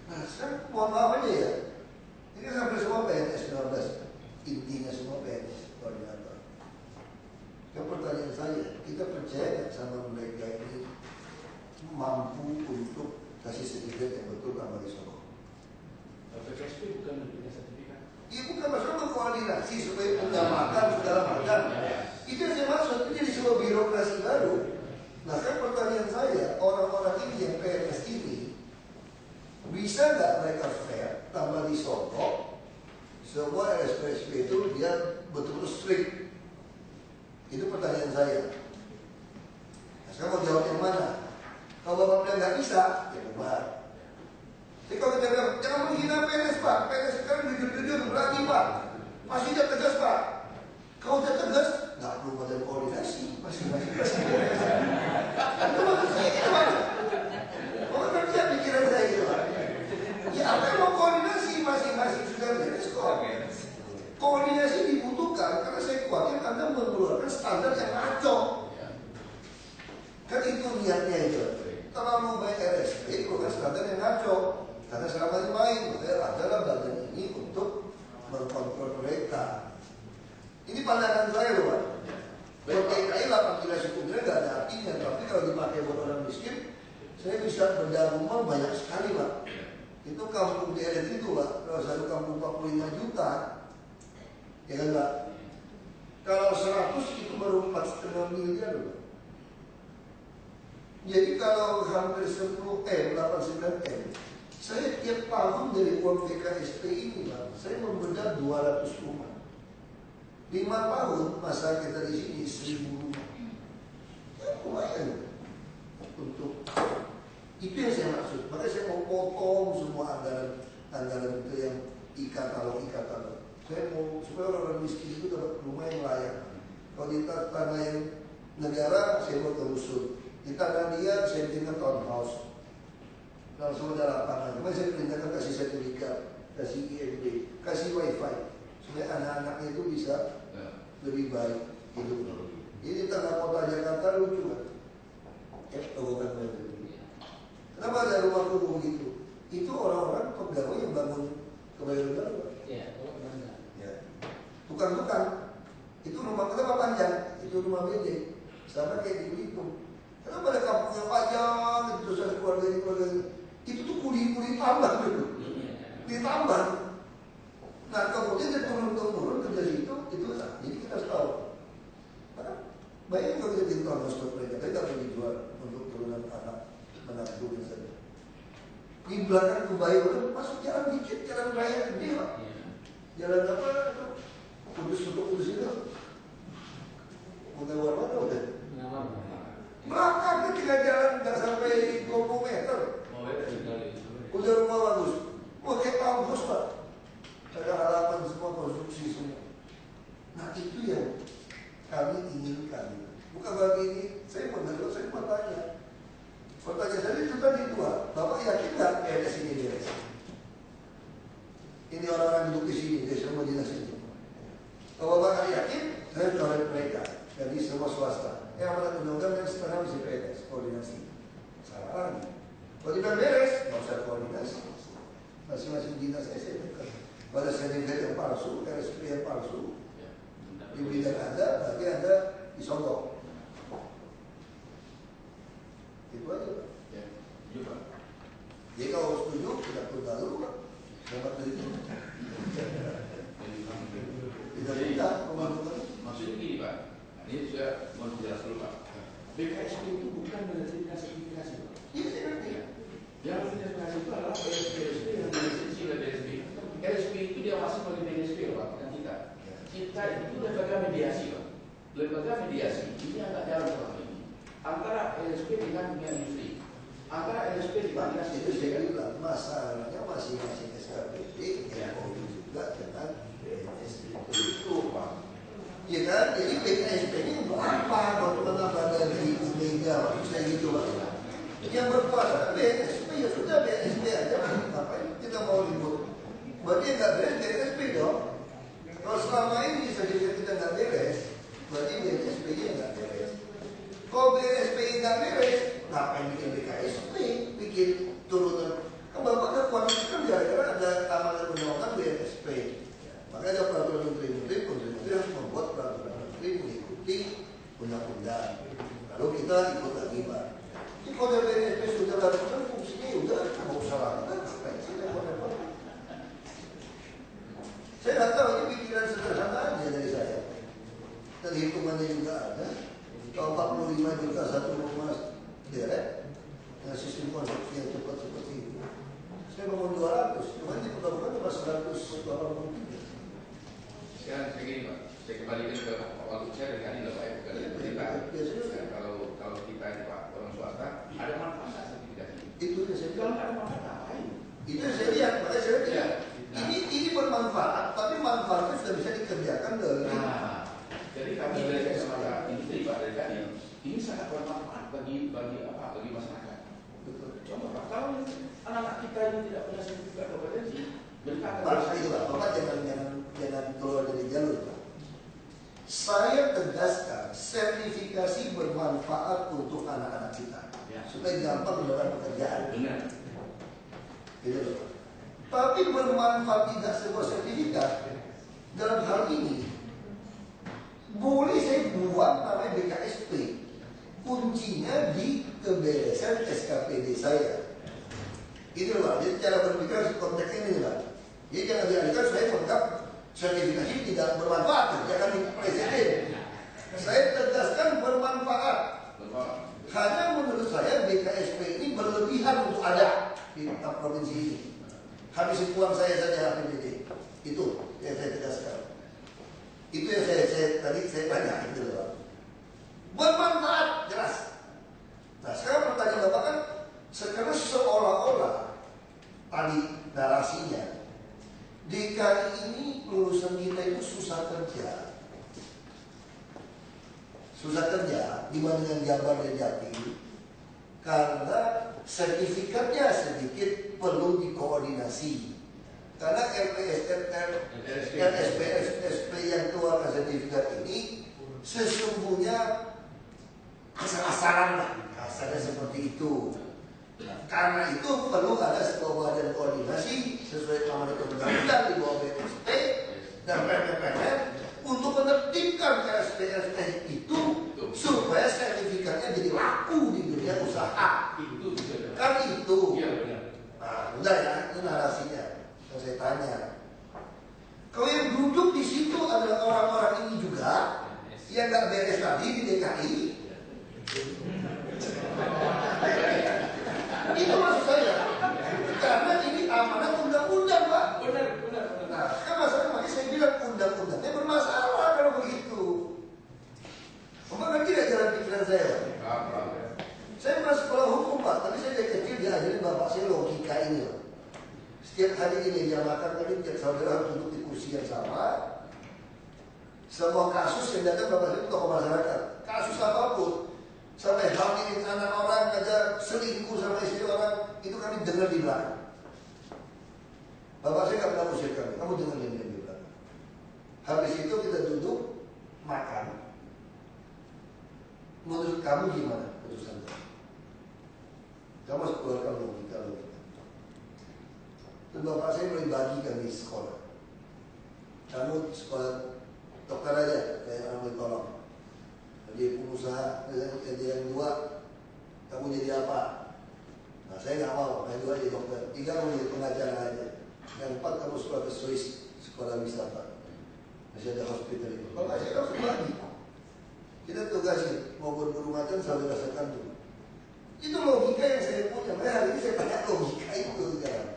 Nah, sekarang mohon maaf aja ya. Ini kan sampai semua PNS 15, intinya semua PNS koordinator. Yang pertanyaan saya, kita percaya nggak sama mereka ini mampu untuk kasih sertifikat yang betul sama Isoko? PKSP bukan punya sertifikat. Iya bukan masalah berkoordinasi supaya menyamakan segala macam. Itu yang saya maksud, itu jadi sebuah birokrasi baru. Nah kan pertanyaan saya, orang-orang ini yang PNS ini bisa nggak mereka fair tambah disogok semua RSPSP itu dia betul-betul strict? Itu pertanyaan saya. Nah, sekarang mau jawab yang mana? Kalau Bapak bilang nggak bisa, ya bubar. Jadi kalau kita bilang jangan menghina PNS Pak, PNS sekarang jujur-jujur berani Pak, masih tidak tegas Pak. Kalau tidak tegas, nggak perlu badan koordinasi, masing-masing. Itu maksud saya gitu Pak. Kalau kerja pikiran saya gitu Pak. Ya apa yang mau koordinasi masing-masing sudah beres kok. Koordinasi dibutuhkan karena saya khawatir Anda mengeluarkan standar yang ngaco. Kan itu niatnya itu. Terlalu banyak RSP keluarkan standar yang ngaco. Karena selama ini main, makanya adalah badan ini untuk mengkontrol mereka. Ini pandangan saya loh Pak. Buat DKI 18 hukumnya nggak ada artinya, tapi kalau dipakai buat orang miskin, saya bisa benda rumah banyak sekali Pak. Itu kampung di elit itu Pak, kalau satu kampung 45 juta, ya kan Pak? Kalau 100 itu baru 4,5 miliar Pak. Jadi kalau hampir 10M, 89M, saya tiap tahun dari uang PKSP ini Pak, saya membedah 200 rumah. 5 tahun masa kita di sini 1000 rumah. Ya lumayan untuk itu yang saya maksud. Makanya saya mau potong semua anggaran itu yang e-katalog. Saya mau supaya orang miskin itu dapat rumah yang layak. Kalau di tanah yang negara saya mau telusur. Di tanah dia saya bikinkan townhouse. Langsung ada lapangan. Cuma saya perintahkan kasih sertifikat, kasih IMB, kasih wifi supaya anak-anaknya itu bisa lebih baik hidup. Ini tengah kota Jakarta lucu kan? Bukan kenapa ada rumah kumuh gitu? Itu orang-orang pegawai yang bangun Kebayoran Baru. Iya, Ya. Tukang-tukang. Itu rumah kenapa panjang? Itu rumah BD. Sama kayak di Belitung. Kenapa ada kampungnya panjang? Itu terus ada keluarga. Itu tuh kuli-kuli tambah dulu. Ditambah. Nah kemudian dia turun kerja situ, itu lah. Jadi kita harus tahu. Karena bayangin kalau kita bikin townhouse untuk mereka, tapi nggak boleh dijual untuk turunan anak menantu saja. Di belakang Kebayoran masuk jalan dikit, jalan raya gede Pak. Jalan apa? dinas saya tekan. Pada sertifikat yang palsu, RSP yang palsu, di bidang Anda, berarti Anda disogok. Itu aja Pak. Ya, iya Pak. Jadi kalau setuju, kita tunda dulu Pak. Dapat dari itu. Tidak kita pembangunan. Maksudnya gini Pak, ini saya mau jelas dulu Pak. BKSP itu bukan menerima sertifikasi Pak. Iya saya ngerti. Yang sertifikasi itu adalah BSP yang berlisensi oleh BSP. LSP itu dia masih bagi BSP Pak, bukan kita. Kita itu lembaga mediasi Pak. Lembaga mediasi ini agak jalan selama ini antara LSP dengan dunia industri, antara LSP dengan dinas Itu industri. saya bilang masalahnya masing-masing SKPD Ya. MOU juga dengan BNSP Itu Pak. ya kan? Jadi BNSP ini untuk apa? Kalau menambah dari Mega, maksud saya gitu Pak. Yang berkuasa BNSP ya sudah BNSP aja. Ngapain kita mau ribut? Berarti yang nggak beres BNSP dong. Kalau selama ini sertifikat kita nggak beres, berarti BNSP-nya nggak beres. Kalau BNSP nggak beres, ngapain bikin BKSP? Bikin turunan. Kan Bapak kan kualitas kan gara-gara ada amanat undang-undang BNSP. Makanya ada peraturan menteri harus membuat peraturan menteri mengikuti undang-undang. Lalu kita ikut lagi Pak. Jadi kalau dari BNSP sudah lakukan fungsinya, ya udah nggak usah lakukan. Ngapain sih repot-repot? Saya nggak tahu ini pikiran sederhana aja dari saya. Dan hitungannya juga ada. Kalau 45 juta satu rumah derek dengan sistem konstruksi yang cepat seperti itu. Saya bangun 200, cuma di pertemuan cuma 183. Sekarang begini Pak, saya kembalikan ke Pak Wagub. Saya dari tadi lah Pak, bukan dari pemerintah. Biasanya Kalau kita ini Pak orang swasta, ada manfaat sertifikat ini. itu yang saya Kalau bilang. nggak ada manfaat ngapain? Itu yang saya lihat, makanya saya bilang. Ya. Nah. Ini bermanfaat, tapi manfaatnya sudah bisa dikerjakan dari. Nah, jadi kami dari kacamata industri Pak dari tadi, ini sangat bermanfaat bagi apa? Bagi masyarakat. Betul. Contoh Pak, kalau anak-anak kita ini tidak punya sertifikat kompetensi, mereka akan Pak, itu Pak, Bapak jangan keluar dari jalur Pak. Saya tegaskan sertifikasi bermanfaat untuk anak-anak kita, Ya. supaya gampang melakukan pekerjaan. benar. Gitu loh. Tapi bermanfaat tidak sebuah sertifikat dalam hal ini boleh saya buat namanya BKSP. Kuncinya di keberesan SKPD saya. Itu loh, jadi cara berpikir konteks ini lah. Jadi jangan dialihkan saya menganggap sertifikasi tidak bermanfaat, jangan di presiden. Saya tegaskan bermanfaat. Hanya menurut saya BKSP ini berlebihan untuk ada di provinsi ini. Habisin uang saya saja APBD. Itu yang saya tegaskan. Itu yang saya tadi saya tanya itu loh. Bermanfaat jelas. Nah sekarang pertanyaan Bapak kan sekarang seolah-olah tadi narasinya DKI ini lulusan kita itu susah kerja. Susah kerja dibandingkan Jabar dan Jatim karena sertifikatnya sedikit perlu dikoordinasi. Karena LSP yang keluarkan sertifikat ini sesungguhnya asal-asalan lah, asalnya seperti itu. Karena itu perlu ada sebuah badan koordinasi sesuai amanat undang-undang di bawah BNSP dan PPPN untuk menertibkan LSP itu supaya sertifikatnya jadi laku di dunia usaha. Kan itu. Iya benar. Nah, udah ya, itu narasinya yang saya tanya. Kalau yang duduk di situ adalah orang-orang ini juga yang nggak beres tadi di DKI. Itu maksud saya. Karena ini amanat undang-undang, Pak. Benar. Nah, kan masalahnya makanya saya bilang undang-undangnya bermasalah kalau begitu. Bapak ngerti tidak jalan pikiran saya, Pak? Saya pernah sekolah hukum, Pak, tapi saya dari kecil diajarin bapak saya logika ini, Pak. Setiap hari di meja makan kami tiap saudara harus duduk di kursi yang sama. Semua kasus yang datang bapak saya tokoh masyarakat, kasus apapun, sampai hamilin anak orang, aja selingkuh sama istri orang, itu kami dengar di belakang. Bapak saya nggak pernah usir kami, kamu dengar di belakang. Habis itu kita duduk makan. Menurut kamu gimana keputusan kamu? Kamu harus keluarkan logika. Dan bapak saya mulai bagikan di sekolah. Kamu sekolah dokter aja, kayak orang mau tolong. Dia pengusaha, dia yang dua, kamu jadi apa? Nah saya nggak mau, yang dua jadi dokter. Tiga kamu jadi pengacara aja. Yang empat kamu sekolah ke Swiss, sekolah wisata. Masih ada hospital itu. Bapak saya langsung bagi. Kita tugasin, mau berumatan sampai rasakan dulu. Itu logika yang saya punya. Makanya hari ini saya tanya logika itu sekarang.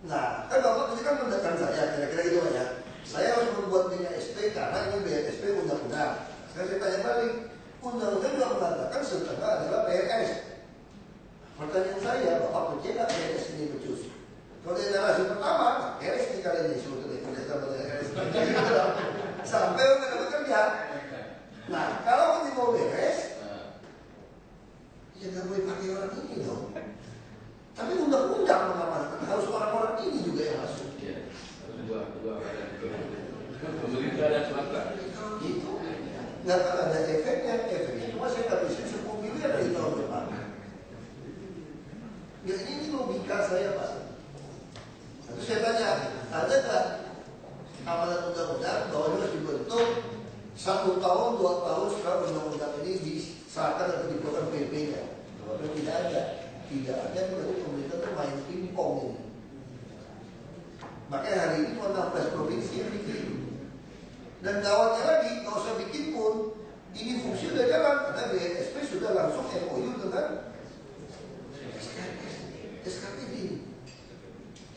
Nah, kan bapak pasti kan mendekat saya, kira-kira gitu ya. Saya harus membuat BSP karena ini BSP undang-undang. Sekarang saya tanya balik, undang-undang juga mengatakan setengah adalah PNS. Pertanyaan saya, bapak percaya nggak PNS ini becus? Kalau dari narasi pertama, PNS nih kali ini sebetulnya kerja PNS. Sampai udah dapat kerja. Nah, kalau ini mau beres, ya nggak boleh pakai orang ini dong. Tapi undang-undang mengamankan harus orang-orang ini juga yang masuk. Iya, harus dua pemerintah dan swasta. Kalau gitu, nggak akan ada efeknya. Efeknya cuma saya nggak bisa 10 miliar dari tahun depan. Ya ini logika saya Pak. Terus saya tanya, ada nggak amanat undang-undang bahwa harus dibentuk 1 tahun, 2 tahun setelah undang-undang ini disahkan atau dikeluarkan PP-nya? Tapi tidak ada. Tidak ada, berarti pemerintah itu main pingpong ini. Makanya hari ini 16 provinsi yang bikin. Dan gawatnya lagi, nggak usah bikin pun, ini fungsi udah jalan karena BNSP sudah langsung MOU dengan SKPD.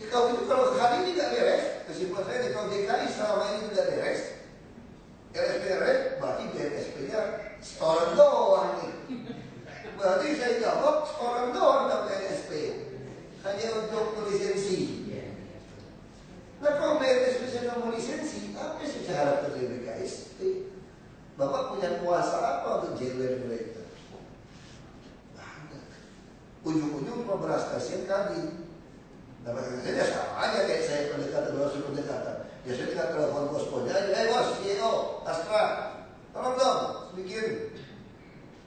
Ya, kalau hari ini nggak beres, kesimpulan saya kalau DKI selama ini tidak beres, LSPRS berarti BNSP-nya setoran doang nih. Berarti saya jawab setoran doang dan BNSP hanya untuk lisensi. Nah kalau BNSP sudah mau lisensi, apa sih saya harapkan dari BKSP? Bapak punya kuasa apa untuk jewer mereka? Ujung-ujung cuma beras kasihan kami. Nah makanya sama aja kayak saya pendekatan, langsung pendekatan. Ya saya tinggal telepon bos-bosnya aja, bos, CEO, Astra, tolong dong, sedikit.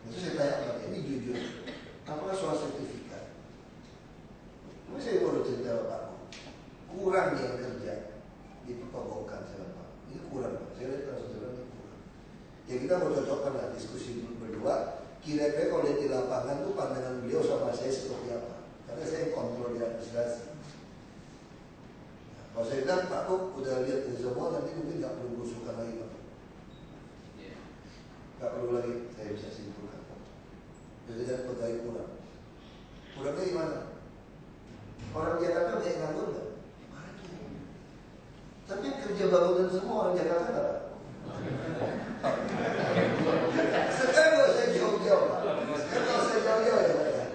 Itu saya tanya sama dia, ini jujur, apakah soal sertifikat? Ini saya baru cerita Pak, kurang yang kerja di Pekobokan saya Pak. Ini kurang Pak, saya lihat langsung ini kurang. Ya kita mau cocokkan lah diskusi berdua. Kira-kira kalau lihat di lapangan tuh pandangan beliau sama saya seperti apa? Karena saya kontrol di administrasi. Nah, kalau saya bilang Pak Kok udah lihat ini semua, nanti mungkin nggak perlu berusukan lagi Pak. Nggak perlu lagi, saya bisa simpulkan. Jadi dan pegawai kurang. Kurangnya gimana? Orang Jakarta banyak nganggur nggak? Tapi kerja bangunan semua orang Jakarta nggak? Sekarang kalau saya jauh-jauh, kalau saya jauh-jauh ya Pak ya.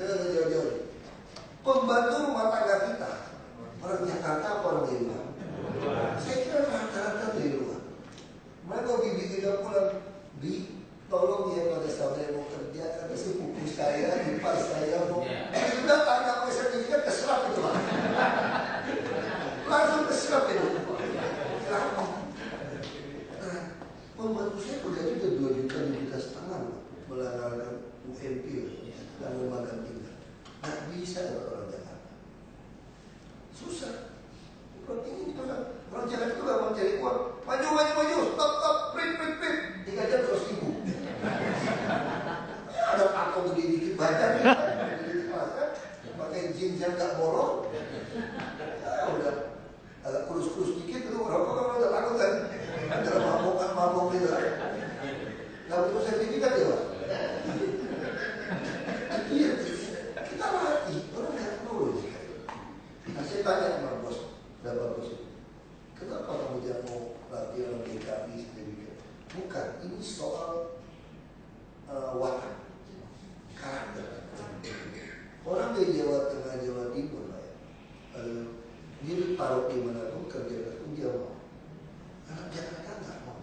Saya jauh-jauh. Pembantu rumah tangga kita orang Jakarta apa orang dari luar? Saya kira rata-rata dari luar. Mereka bibi tidak pulang di tolong ya pada saat saya mau kerja karena sepupu saya, ipar saya mau sudah tanya apa sertifikat keserap itu Pak. Langsung keserap itu Pak. Pembantu saya bergaji udah 2 juta, 2 juta setengah melanggarkan UMP dan lembaga tinggal. Nggak bisa orang Jakarta. Susah. Ini orang Jakarta itu nggak mau cari uang. Maju, stop, print. 3 jam 100.000. Ada aku gede dikit badan, pakai jeans yang nggak bolong. Udah agak kurus-kurus dikit itu rokok kan udah takut kan. Ada mabok gitu. Nggak butuh sertifikat ya Pak. Iya, kita latih orang nggak perlu. Nah saya tanya sama bos, berapa bos? Kenapa kamu jangan mau latih orang DKI sertifikat? Bukan, ini soal watak, karakter. Orang dari Jawa Tengah, Jawa Timur lah ya. Dia taruh di mana pun kerja pun dia mau. Anak Jakarta nggak mau.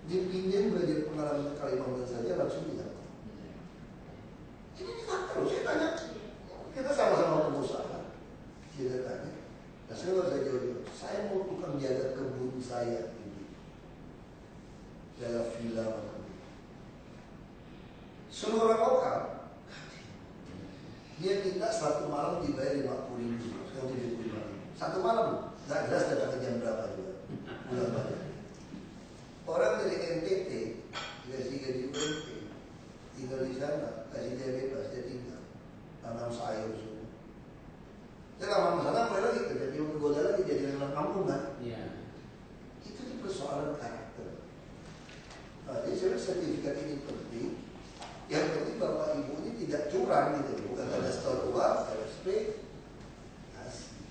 Dia pinjam belajar pengalaman Kalimantan saja langsung tidak mau. Ini fakta loh, saya tanya. Kita sama-sama pengusaha. Dia tanya. Nah saya jauh-jauh. Saya mau tukang jaga kebun saya ini. Jaga villa macam ini. Seluruh orang lokal. Dia minta 1 malam dibayar 50.000, sekarang 75.000. 1 malam, nggak jelas datang jam berapa juga. Bulan banyak. Orang dari NTT dikasih gaji UMP, tinggal di sana, kasih dia bebas, dia tinggal, tanam sayur semua. Saya lama sana mulai lagi kerja, dia menggoda lagi jadi anak kampung kan? Iya. Itu persoalan karakter. Nah, jadi sebenarnya sertifikat ini penting. Yang penting bapak ibu ini tidak curang gitu, bukan ada store uang, RSP,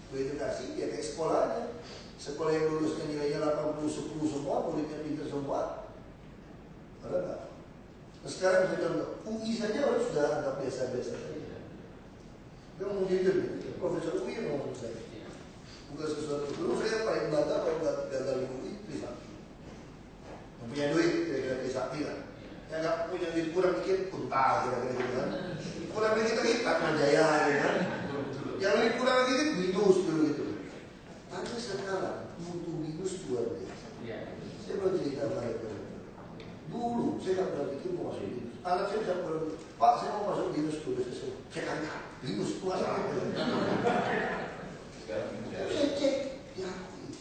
begitu kasih dia kayak sekolahnya. Sekolah yang lulusnya nilainya 80, 10 semua, muridnya pintar semua. Ada nggak? Nah, sekarang saya contoh, UI saja orang sudah anggap biasa-biasa saja. Dia mau jujur gitu, Profesor UI yang ngomong saya. Bukan sesuatu. Dulu saya paling bangga kalau gagal di UI, Trisakti. Punya duit, kira-kira Trisakti lah. Yang nggak punya duit kurang dikit, Kuntal kira-kira gitu kan. Kurang dikit lagi, Atma Jaya gitu kan. Yang lebih kurang lagi kan Binus dulu gitu. Tapi sekarang mutu Binus luar biasa. Saya mau cerita mereka. Dulu saya nggak pernah pikir mau masuk Binus. Anak saya bisa bilang, Pak saya mau masuk Binus dulu. Saya tanya, Binus itu masuk apa? Saya cek, diakui.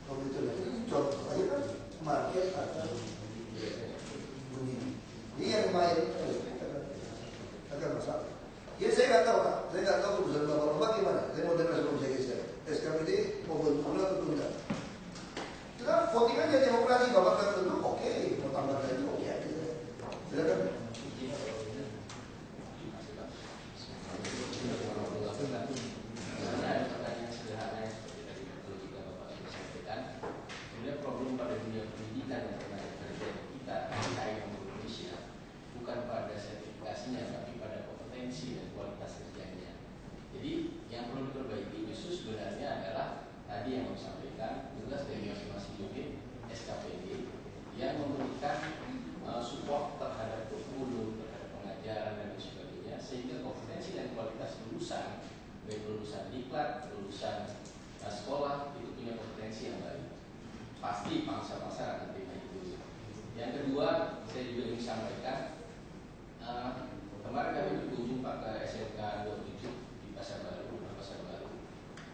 Kalau itu ini contoh aja kan, market atau begini. Ini yang main akan masalah. Ya saya nggak tahu Pak, saya nggak tahu keputusan bapak gimana. Saya mau dengar sebelum saya kisah. SKPD mau bertunda atau tunda? Kita voting aja demokrasi, bapak kan tentu oke, mau tambah lagi oke aja. Silakan. Problem pada dunia pendidikan yang pernah terjadi kita yang Indonesia bukan pada sertifikasinya tapi pada kompetensi dan kualitas kerjanya. Jadi yang perlu diperbaiki justru sebenarnya adalah tadi yang saya sampaikan tugas dari masing-masing unit SKPD yang memberikan support terhadap kurikulum, terhadap pengajaran dan sebagainya sehingga kompetensi dan kualitas lulusan baik lulusan diklat, lulusan sekolah itu punya kompetensi yang baik. Pasti pangsa-pasar akan terima itu. Yang kedua, saya juga ingin sampaikan kemarin kami berkunjung Pak ke SMK 27 di Pasar Baru.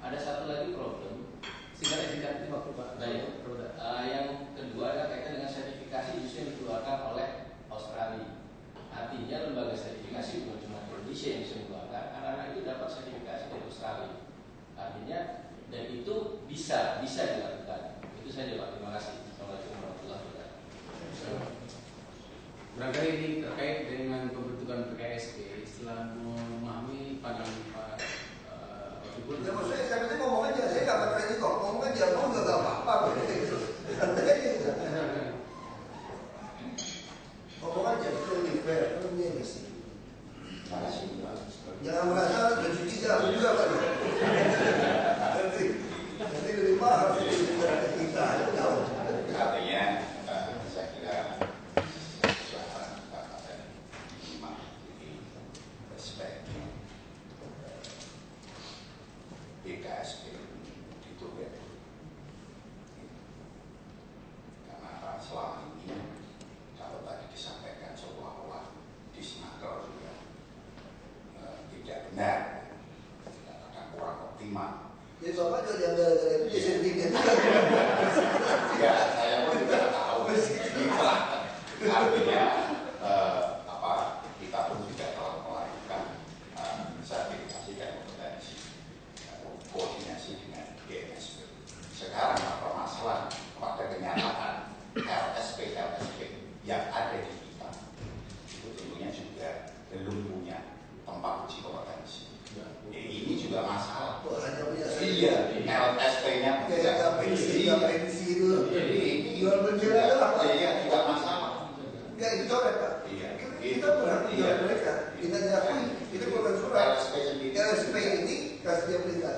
Ada satu lagi problem. Singkat ini waktu Pak. Yang kedua adalah kaitan dengan sertifikasi justru yang dikeluarkan oleh Australia. Artinya lembaga sertifikasi bukan cuma Indonesia yang bisa mengeluarkan, anak-anak itu dapat sertifikasi dari Australia. Artinya dan itu bisa dilakukan. Itu saja Pak, terima kasih. Assalamualaikum warahmatullahi wabarakatuh. Barangkali ini terkait dengan pembentukan PKSP. Setelah memahami pandangan Pak Ibu. Ya maksud saya ngomong aja, saya nggak berani kok, ngomong aja, mau nggak apa-apa. Ngomong aja, itu lebih fair, itu ini sih. Jangan merasa gaji kita juga Pak. Nanti lebih mahal kita, tahu. Artinya saya kira suara Bapak dan Imam ini respect BKSP itu ya. Karena selama ini kalau tadi disampaikan seolah-olah disnaker juga tidak benar, dikatakan kurang optimal. Jadi Bapak juga jangan gara-gara itu jadi sertifikat. Ya, saya pun juga tahu. Itulah artinya kita pun juga telah melakukan sertifikasi dan kompetensi koordinasi dengan BNSP. Sekarang permasalahan pada kenyataan LSP yang ada di kita itu tentunya juga belum punya tempat uji kompetensi. Ini juga masalah. Iya, LSP-nya pensi itu. Jual beli lah. Iya, juga masalah. Enggak itu coret Pak. Iya. Kita berhak jual mereka. Kita diakui. Kita bukan surat. LSP sendiri. LSP ini kasih dia perintah.